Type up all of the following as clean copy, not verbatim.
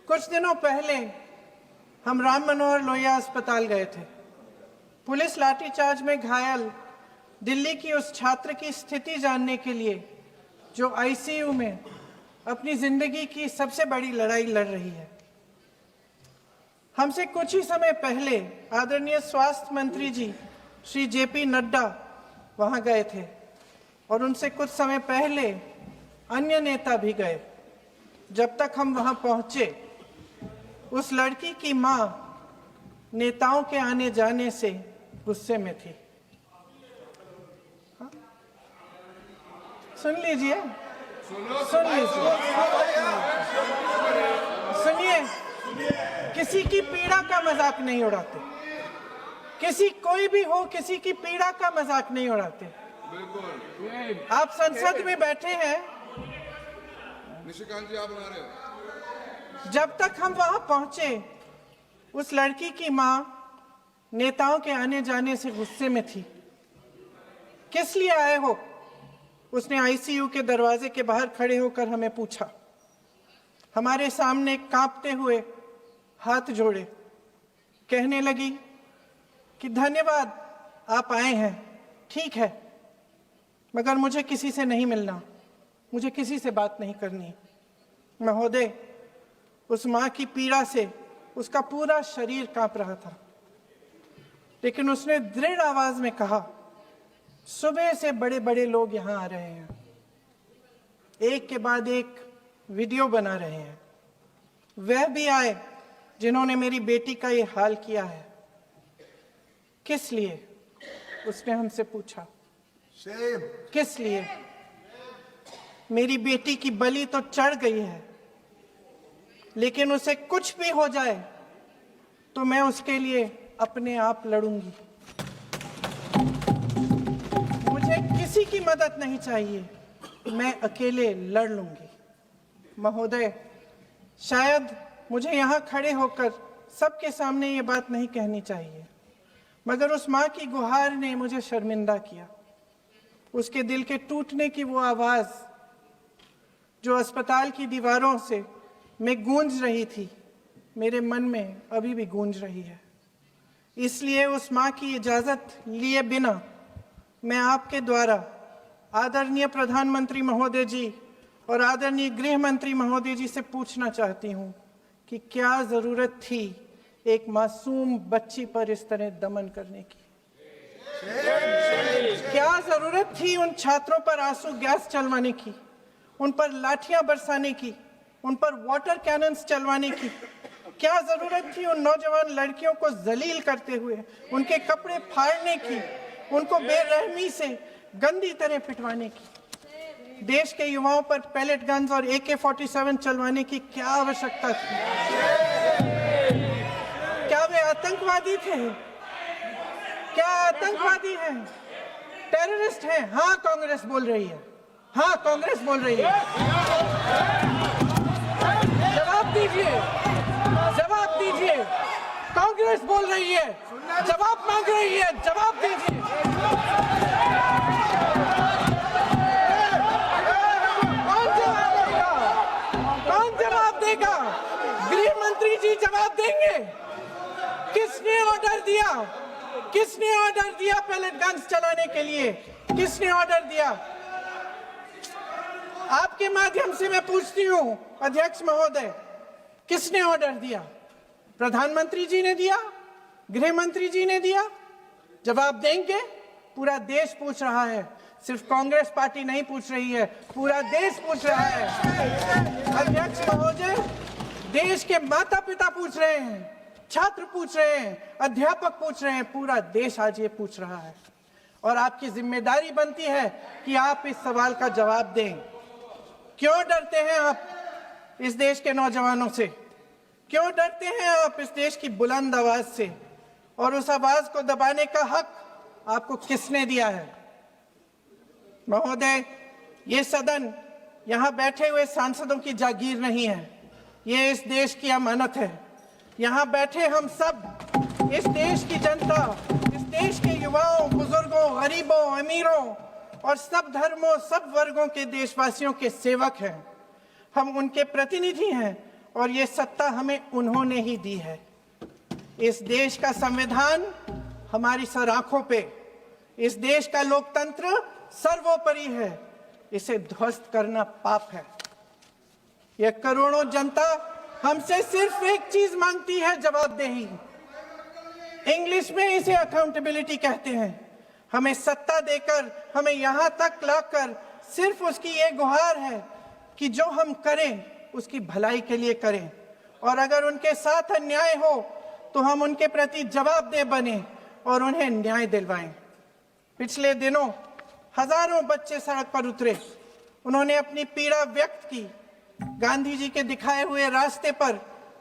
कुछ दिनों पहले हम राम मनोहर लोहिया अस्पताल गए थे। पुलिस लाठीचार्ज में घायल दिल्ली की उस छात्र की स्थिति जानने के लिए जो आईसीयू में अपनी जिंदगी की सबसे बड़ी लड़ाई लड़ रही है। हमसे कुछ ही समय पहले आदरणीय स्वास्थ्य मंत्री जी श्री जेपी नड्डा वहां गए थे और उनसे कुछ समय पहले अन्य नेता भी गए। जब तक हम वहां पहुंचे, उस लड़की की मां नेताओं के आने जाने से गुस्से में थी। सुन लीजिए, सुनिए, किसी की पीड़ा का मजाक नहीं उड़ाते। किसी कोई भी हो, किसी की पीड़ा का मजाक नहीं उड़ाते। आप संसद में बैठे हैं, निशिकांत जी आप बना रहे हो। जब तक हम वहां पहुंचे, उस लड़की की मां नेताओं के आने जाने से गुस्से में थी। किस लिए आए हो? उसने आईसीयू के दरवाजे के बाहर खड़े होकर हमें पूछा। हमारे सामने कांपते हुए हाथ जोड़े कहने लगी कि धन्यवाद, आप आए हैं, ठीक है, मगर मुझे किसी से नहीं मिलना, मुझे किसी से बात नहीं करनी। महोदय, उस मां की पीड़ा से उसका पूरा शरीर कांप रहा था, लेकिन उसने दृढ़ आवाज में कहा, सुबह से बड़े बड़े लोग यहां आ रहे हैं, एक के बाद एक वीडियो बना रहे हैं। वह भी आए जिन्होंने मेरी बेटी का ये हाल किया है। किस लिए? उसने हमसे पूछा। किस लिए? मेरी बेटी की बलि तो चढ़ गई है, लेकिन उसे कुछ भी हो जाए तो मैं उसके लिए अपने आप लड़ूंगी। मुझे किसी की मदद नहीं चाहिए, मैं अकेले लड़ लूंगी। महोदय, शायद मुझे यहाँ खड़े होकर सबके सामने ये बात नहीं कहनी चाहिए, मगर उस माँ की गुहार ने मुझे शर्मिंदा किया। उसके दिल के टूटने की वो आवाज जो अस्पताल की दीवारों से में गूंज रही थी, मेरे मन में अभी भी गूंज रही है। इसलिए उस माँ की इजाजत लिए बिना मैं आपके द्वारा आदरणीय प्रधानमंत्री महोदय जी और आदरणीय गृह मंत्री महोदय जी से पूछना चाहती हूँ कि क्या जरूरत थी एक मासूम बच्ची पर इस तरह दमन करने की? क्या जरूरत थी उन छात्रों पर आंसू गैस चलवाने की, उन पर लाठियां बरसाने की, उन पर वाटर कैनन्स चलवाने की? क्या जरूरत थी उन नौजवान लड़कियों को जलील करते हुए उनके कपड़े फाड़ने की, उनको बेरहमी से गंदी तरह पिटवाने की? देश के युवाओं पर पैलेट गन्स और AK-47 चलवाने की क्या आवश्यकता थी? क्या वे आतंकवादी थे? क्या आतंकवादी हैं? टेररिस्ट हैं? हाँ, कांग्रेस बोल रही है। हाँ, कांग्रेस बोल रही है। जवाब दीजिए, जवाब दीजिए। कांग्रेस बोल रही है, जवाब मांग रही है, जवाब दीजिए। कौन जवाब देगा? गृह मंत्री जी जवाब देंगे। किसने ऑर्डर दिया? किसने ऑर्डर दिया पैलेट गन्स चलाने के लिए? किसने ऑर्डर दिया? आपके माध्यम से मैं पूछती हूं अध्यक्ष महोदय, किसने ऑर्डर दिया? प्रधानमंत्री जी ने दिया? गृह मंत्री जी ने दिया? जवाब देंगे? पूरा देश पूछ रहा है, सिर्फ कांग्रेस पार्टी नहीं पूछ रही है, पूरा देश पूछ रहा है। अध्यक्ष महोदय, देश के माता पिता पूछ रहे हैं, छात्र पूछ रहे हैं, अध्यापक पूछ रहे हैं, पूरा देश आज ये पूछ रहा है। और आपकी जिम्मेदारी बनती है कि आप इस सवाल का जवाब दें। क्यों डरते हैं आप इस देश के नौजवानों से? क्यों डरते हैं आप इस देश की बुलंद आवाज से? और उस आवाज को दबाने का हक आपको किसने दिया है? महोदय, ये सदन यहाँ बैठे हुए सांसदों की जागीर नहीं है, ये इस देश की अमानत है। यहाँ बैठे हम सब इस देश की जनता, इस देश के युवाओं, बुजुर्गों, गरीबों, अमीरों और सब धर्मों, सब वर्गों के देशवासियों के सेवक हैं। हम उनके प्रतिनिधि हैं और ये सत्ता हमें उन्होंने ही दी है। इस देश का संविधान हमारी सर आंखों पे, इस देश का लोकतंत्र सर्वोपरि है। इसे ध्वस्त करना पाप है। यह करोड़ों जनता हमसे सिर्फ एक चीज मांगती है, जवाबदेही। इंग्लिश में इसे अकाउंटेबिलिटी कहते हैं। हमें सत्ता देकर, हमें यहां तक लाकर सिर्फ उसकी ये गुहार है कि जो हम करें उसकी भलाई के लिए करें, और अगर उनके साथ अन्याय हो तो हम उनके प्रति जवाबदेह बने और उन्हें न्याय दिलवाएं। पिछले दिनों हजारों बच्चे सड़क पर उतरे। उन्होंने अपनी पीड़ा व्यक्त की। गांधी जी के दिखाए हुए रास्ते पर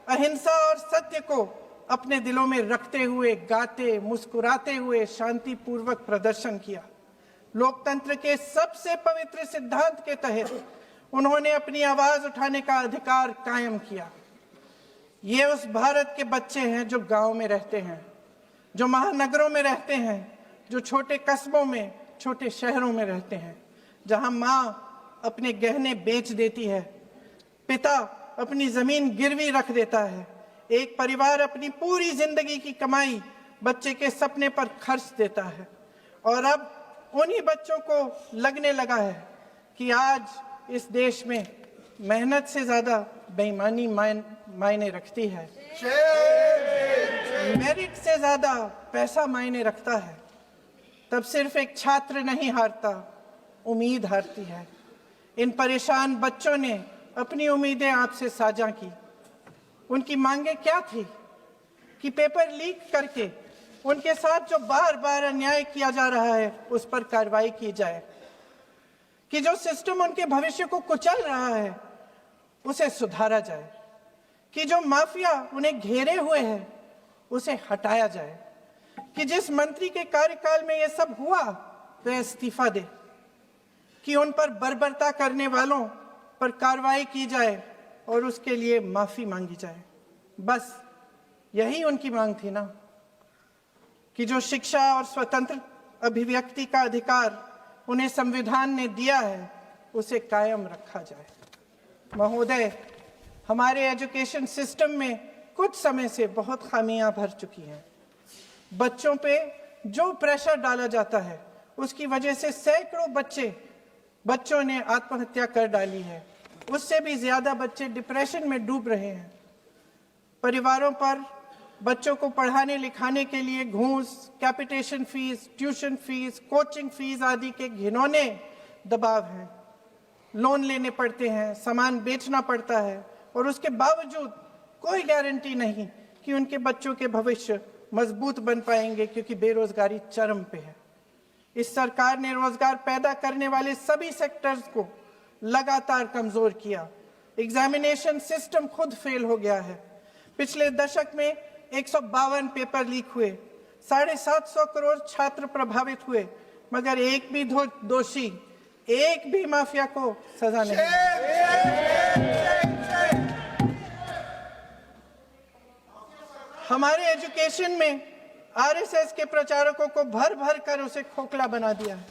अहिंसा और सत्य को अपने दिलों में रखते हुए, गाते, मुस्कुराते हुए शांतिपूर्वक प्रदर्शन किया। लोकतंत्र के सबसे पवित्र सिद्धांत के तहत उन्होंने अपनी आवाज उठाने का अधिकार कायम किया। ये उस भारत के बच्चे हैं जो गांव में रहते हैं, जो महानगरों में रहते हैं, जो छोटे कस्बों में, छोटे शहरों में रहते हैं, जहां माँ अपने गहने बेच देती है, पिता अपनी जमीन गिरवी रख देता है, एक परिवार अपनी पूरी जिंदगी की कमाई बच्चे के सपने पर खर्च देता है। और अब उन्हीं बच्चों को लगने लगा है कि आज इस देश में मेहनत से ज्यादा बेईमानी मायने रखती है, मेरिट से ज्यादा पैसा मायने रखता है। तब सिर्फ एक छात्र नहीं हारता, उम्मीद हारती है। इन परेशान बच्चों ने अपनी उम्मीदें आपसे साझा की। उनकी मांगे क्या थी? कि पेपर लीक करके उनके साथ जो बार बार अन्याय किया जा रहा है उस पर कार्रवाई की जाए, कि जो सिस्टम उनके भविष्य को कुचल रहा है उसे सुधारा जाए, कि जो माफिया उन्हें घेरे हुए है उसे हटाया जाए, कि जिस मंत्री के कार्यकाल में यह सब हुआ वह इस्तीफा दे, कि उन पर बर्बरता करने वालों पर कार्रवाई की जाए और उसके लिए माफी मांगी जाए। बस यही उनकी मांग थी ना, कि जो शिक्षा और स्वतंत्र अभिव्यक्ति का अधिकार उन्हें संविधान ने दिया है उसे कायम रखा जाए। महोदय, हमारे एजुकेशन सिस्टम में कुछ समय से बहुत खामियां भर चुकी हैं। बच्चों पे जो प्रेशर डाला जाता है उसकी वजह से सैकड़ों बच्चों ने आत्महत्या कर डाली है। उससे भी ज्यादा बच्चे डिप्रेशन में डूब रहे हैं। परिवारों पर बच्चों को पढ़ाने लिखाने के लिए घूस, capitation fees, tuition fees, coaching fees आदि के घिनौने दबाव हैं। लोन लेने पड़ते हैं, सामान बेचना पड़ता है, और उसके बावजूद कोई गारंटी नहीं कि उनके बच्चों के भविष्य मजबूत बन पाएंगे, क्योंकि बेरोजगारी चरम पे है। इस सरकार ने रोजगार पैदा करने वाले सभी सेक्टर्स को लगातार कमजोर किया। एग्जामिनेशन सिस्टम खुद फेल हो गया है। पिछले दशक में 152 पेपर लीक हुए, 750 करोड़ छात्र प्रभावित हुए, मगर एक भी दोषी, एक भी माफिया को सजा नहीं। हमारे एजुकेशन में आरएसएस के प्रचारकों को भर भर कर उसे खोखला बना दिया है।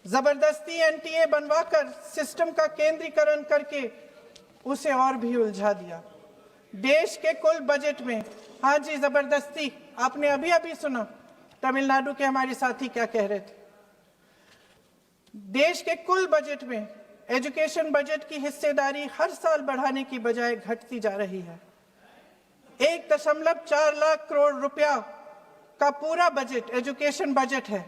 जबरदस्ती एनटीए बनवाकर सिस्टम का केंद्रीकरण करके उसे और भी उलझा दिया। देश के कुल बजट में, हाँ जी जबरदस्ती, आपने अभी अभी सुना तमिलनाडु के हमारे साथी क्या कह रहे थे। देश के कुल बजट में एजुकेशन बजट की हिस्सेदारी हर साल बढ़ाने की बजाय घटती जा रही है। 1.4 लाख करोड़ रुपया का पूरा बजट एजुकेशन बजट है,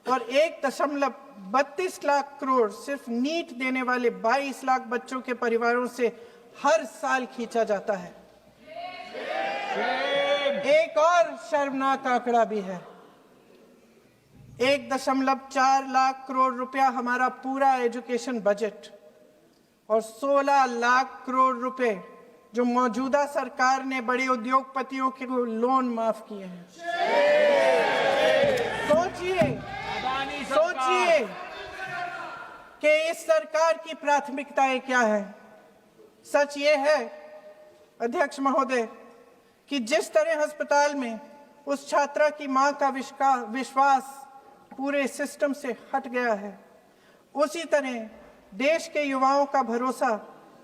और 1.32 लाख करोड़ सिर्फ नीट देने वाले 22 लाख बच्चों के परिवारों से हर साल खींचा जाता है। एक और शर्मनाक आंकड़ा भी है। 1.4 लाख करोड़ रुपया हमारा पूरा एजुकेशन बजट, और 16 लाख करोड़ रुपए जो मौजूदा सरकार ने बड़े उद्योगपतियों के लोन माफ किए हैं। सोचिए कि इस सरकार की प्राथमिकताएं क्या है। सच ये है अध्यक्ष महोदय कि जिस तरह अस्पताल में उस छात्रा की मां का विश्वास पूरे सिस्टम से हट गया है, उसी तरह देश के युवाओं का भरोसा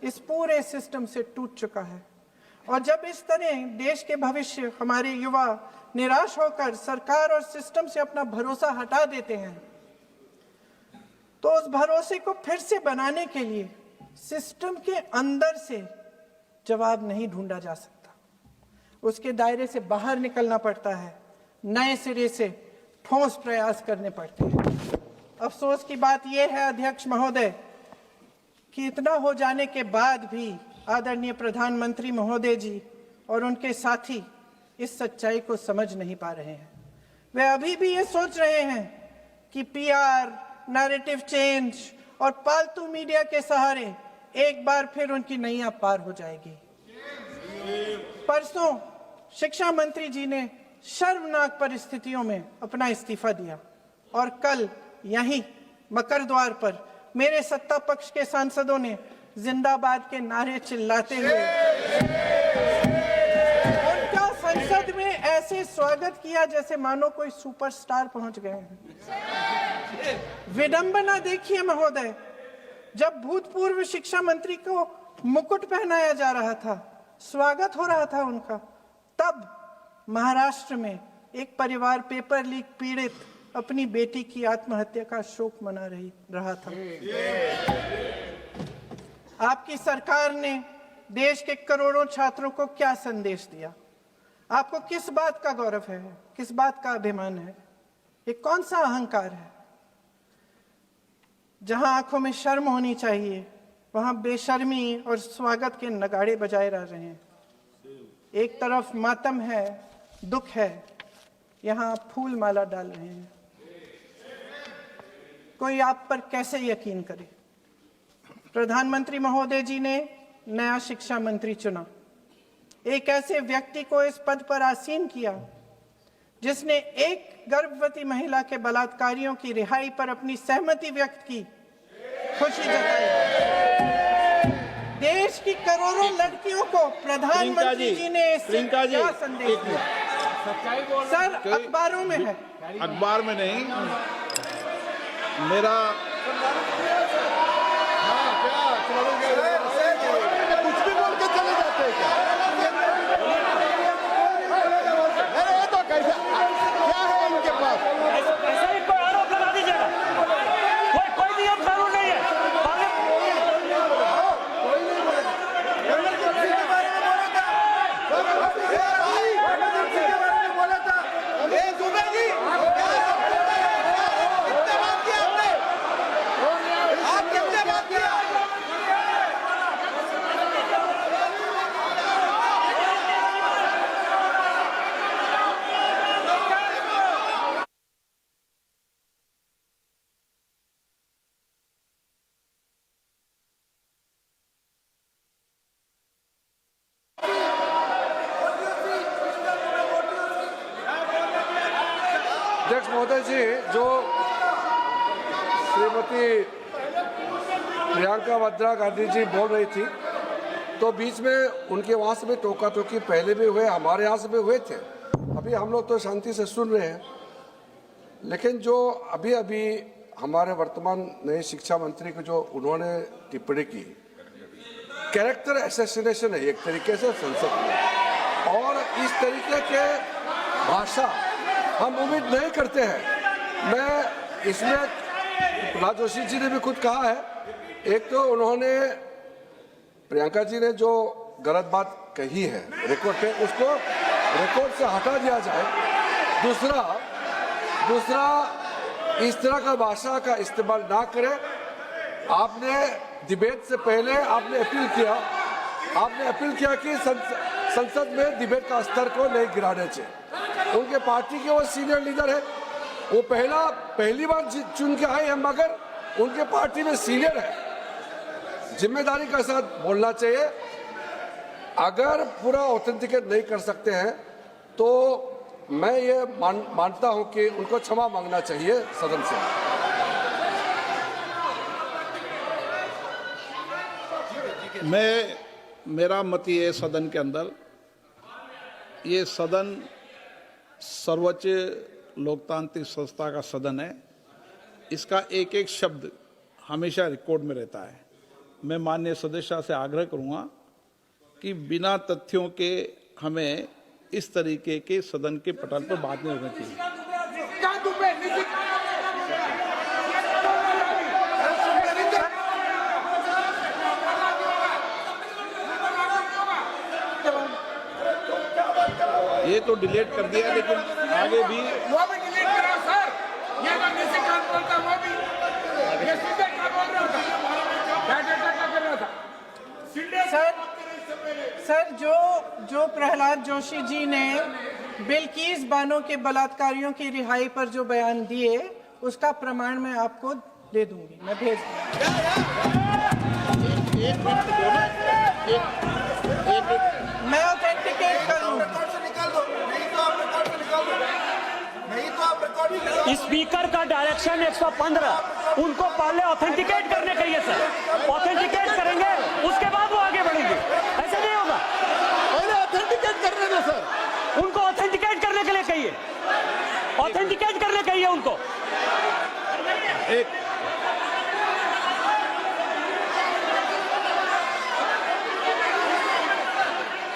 इस पूरे सिस्टम से टूट चुका है। और जब इस तरह देश के भविष्य, हमारे युवा निराश होकर सरकार और सिस्टम से अपना भरोसा हटा देते हैं, तो उस भरोसे को फिर से बनाने के लिए सिस्टम के अंदर से जवाब नहीं ढूंढा जा सकता। उसके दायरे से बाहर निकलना पड़ता है, नए सिरे से ठोस प्रयास करने पड़ते हैं। अफसोस की बात यह है अध्यक्ष महोदय कि इतना हो जाने के बाद भी आदरणीय प्रधानमंत्री महोदय जी और उनके साथी इस सच्चाई को समझ नहीं पा रहे हैं। वे अभी भी ये सोच रहे हैं कि पीआर, नैरेटिव चेंज और पालतू मीडिया के सहारे एक बार फिर उनकी नैया पार हो जाएगी। परसों शिक्षा मंत्री जी ने शर्मनाक परिस्थितियों में अपना इस्तीफा दिया और कल यहीं मकरद्वार पर मेरे सत्ता पक्ष के सांसदों ने जिंदाबाद के नारे चिल्लाते हुए उनका संसद में ऐसे स्वागत किया जैसे मानो कोई सुपरस्टार पहुंच गए हैं। विडंबना देखिए महोदय, जब भूतपूर्व शिक्षा मंत्री को मुकुट पहनाया जा रहा था, स्वागत हो रहा था उनका, तब महाराष्ट्र में एक परिवार पेपर लीक पीड़ित अपनी बेटी की आत्महत्या का शोक मना रहा था। आपकी सरकार ने देश के करोड़ों छात्रों को क्या संदेश दिया? आपको किस बात का गौरव है, किस बात का अभिमान है? ये कौन सा अहंकार है? जहां आंखों में शर्म होनी चाहिए, वहां बेशर्मी और स्वागत के नगाड़े बजाए रह रहे हैं। एक तरफ मातम है, दुख है, यहां फूल माला डाल रहे हैं। कोई आप पर कैसे यकीन करे? प्रधानमंत्री महोदय जी ने नया शिक्षा मंत्री चुना, एक ऐसे व्यक्ति को इस पद पर आसीन किया जिसने एक गर्भवती महिला के बलात्कारियों की रिहाई पर अपनी सहमति व्यक्त की, खुशी जताई। देश की करोड़ों लड़कियों को प्रधानमंत्री जी ने इससे क्या संदेश दिया? सर, अखबारों में है। अखबार में नहीं, मेरा कुछ भी बोल के चले जाते हैं क्या? ये तो कैसा क्या है इनके पास? ऐसा ही कोई आरोप लगा दीजिएगा। कोई नियम कानून नहीं है। अध्यक्ष महोदय जी, जो श्रीमती प्रियंका वाड्रा गांधी जी बोल रही थी, तो बीच में उनके वहाँ से भी टोका टोकी पहले भी हुए, हमारे यहाँ से भी हुए थे। अभी हम लोग तो शांति से सुन रहे हैं, लेकिन जो अभी अभी हमारे वर्तमान नए शिक्षा मंत्री को जो उन्होंने टिप्पणी की, कैरेक्टर असैसिनेशन है एक तरीके से संसद में, और इस तरीके के भाषा हम उम्मीद नहीं करते हैं। मैं इसमें प्रहलाद जोशी जी ने भी खुद कहा है, एक तो उन्होंने प्रियंका जी ने जो गलत बात कही है रिकॉर्ड पे, उसको रिकॉर्ड से हटा दिया जाए। दूसरा इस तरह का भाषा का इस्तेमाल ना करें। आपने डिबेट से पहले आपने अपील किया कि संसद में डिबेट का स्तर को नहीं गिराने चाहिए। उनके पार्टी के वो सीनियर लीडर है, वो पहली बार चुन के आए हैं, मगर उनके पार्टी में सीनियर है, जिम्मेदारी के साथ बोलना चाहिए। अगर पूरा ऑथेंटिकेट नहीं कर सकते हैं तो मैं ये मानता हूं कि उनको क्षमा मांगना चाहिए सदन से। मेरा मत ये सदन के अंदर, ये सदन सर्वोच्च लोकतांत्रिक संस्था का सदन है, इसका एक एक शब्द हमेशा रिकॉर्ड में रहता है। मैं माननीय सदस्य से आग्रह करूंगा कि बिना तथ्यों के हमें इस तरीके के सदन के पटल पर बात नहीं होनी चाहिए। ये तो डिलीट कर दिया, लेकिन आगे भी वो भी डिलीट करा सर। ये तो निजी कान बोलता वो भी ये सीधे का बोल रहा था, डाटा का कर रहा था सर जो प्रहलाद जोशी जी ने बिल्किस बानो के बलात्कारियों की रिहाई पर जो बयान दिए उसका प्रमाण मैं आपको दे दूंगी, मैं भेज मैं ऑथेंटिकेट करूंगा। स्पीकर का डायरेक्शन 115, उनको पहले ऑथेंटिकेट करने कहिए सर। ऑथेंटिकेट करेंगे उसके बाद वो आगे बढ़ेंगे, ऐसे नहीं होगा। पहले ऑथेंटिकेट करने दो सर। उनको ऑथेंटिकेट करने के लिए कहिए, ऑथेंटिकेट करने कहिए उनको। एक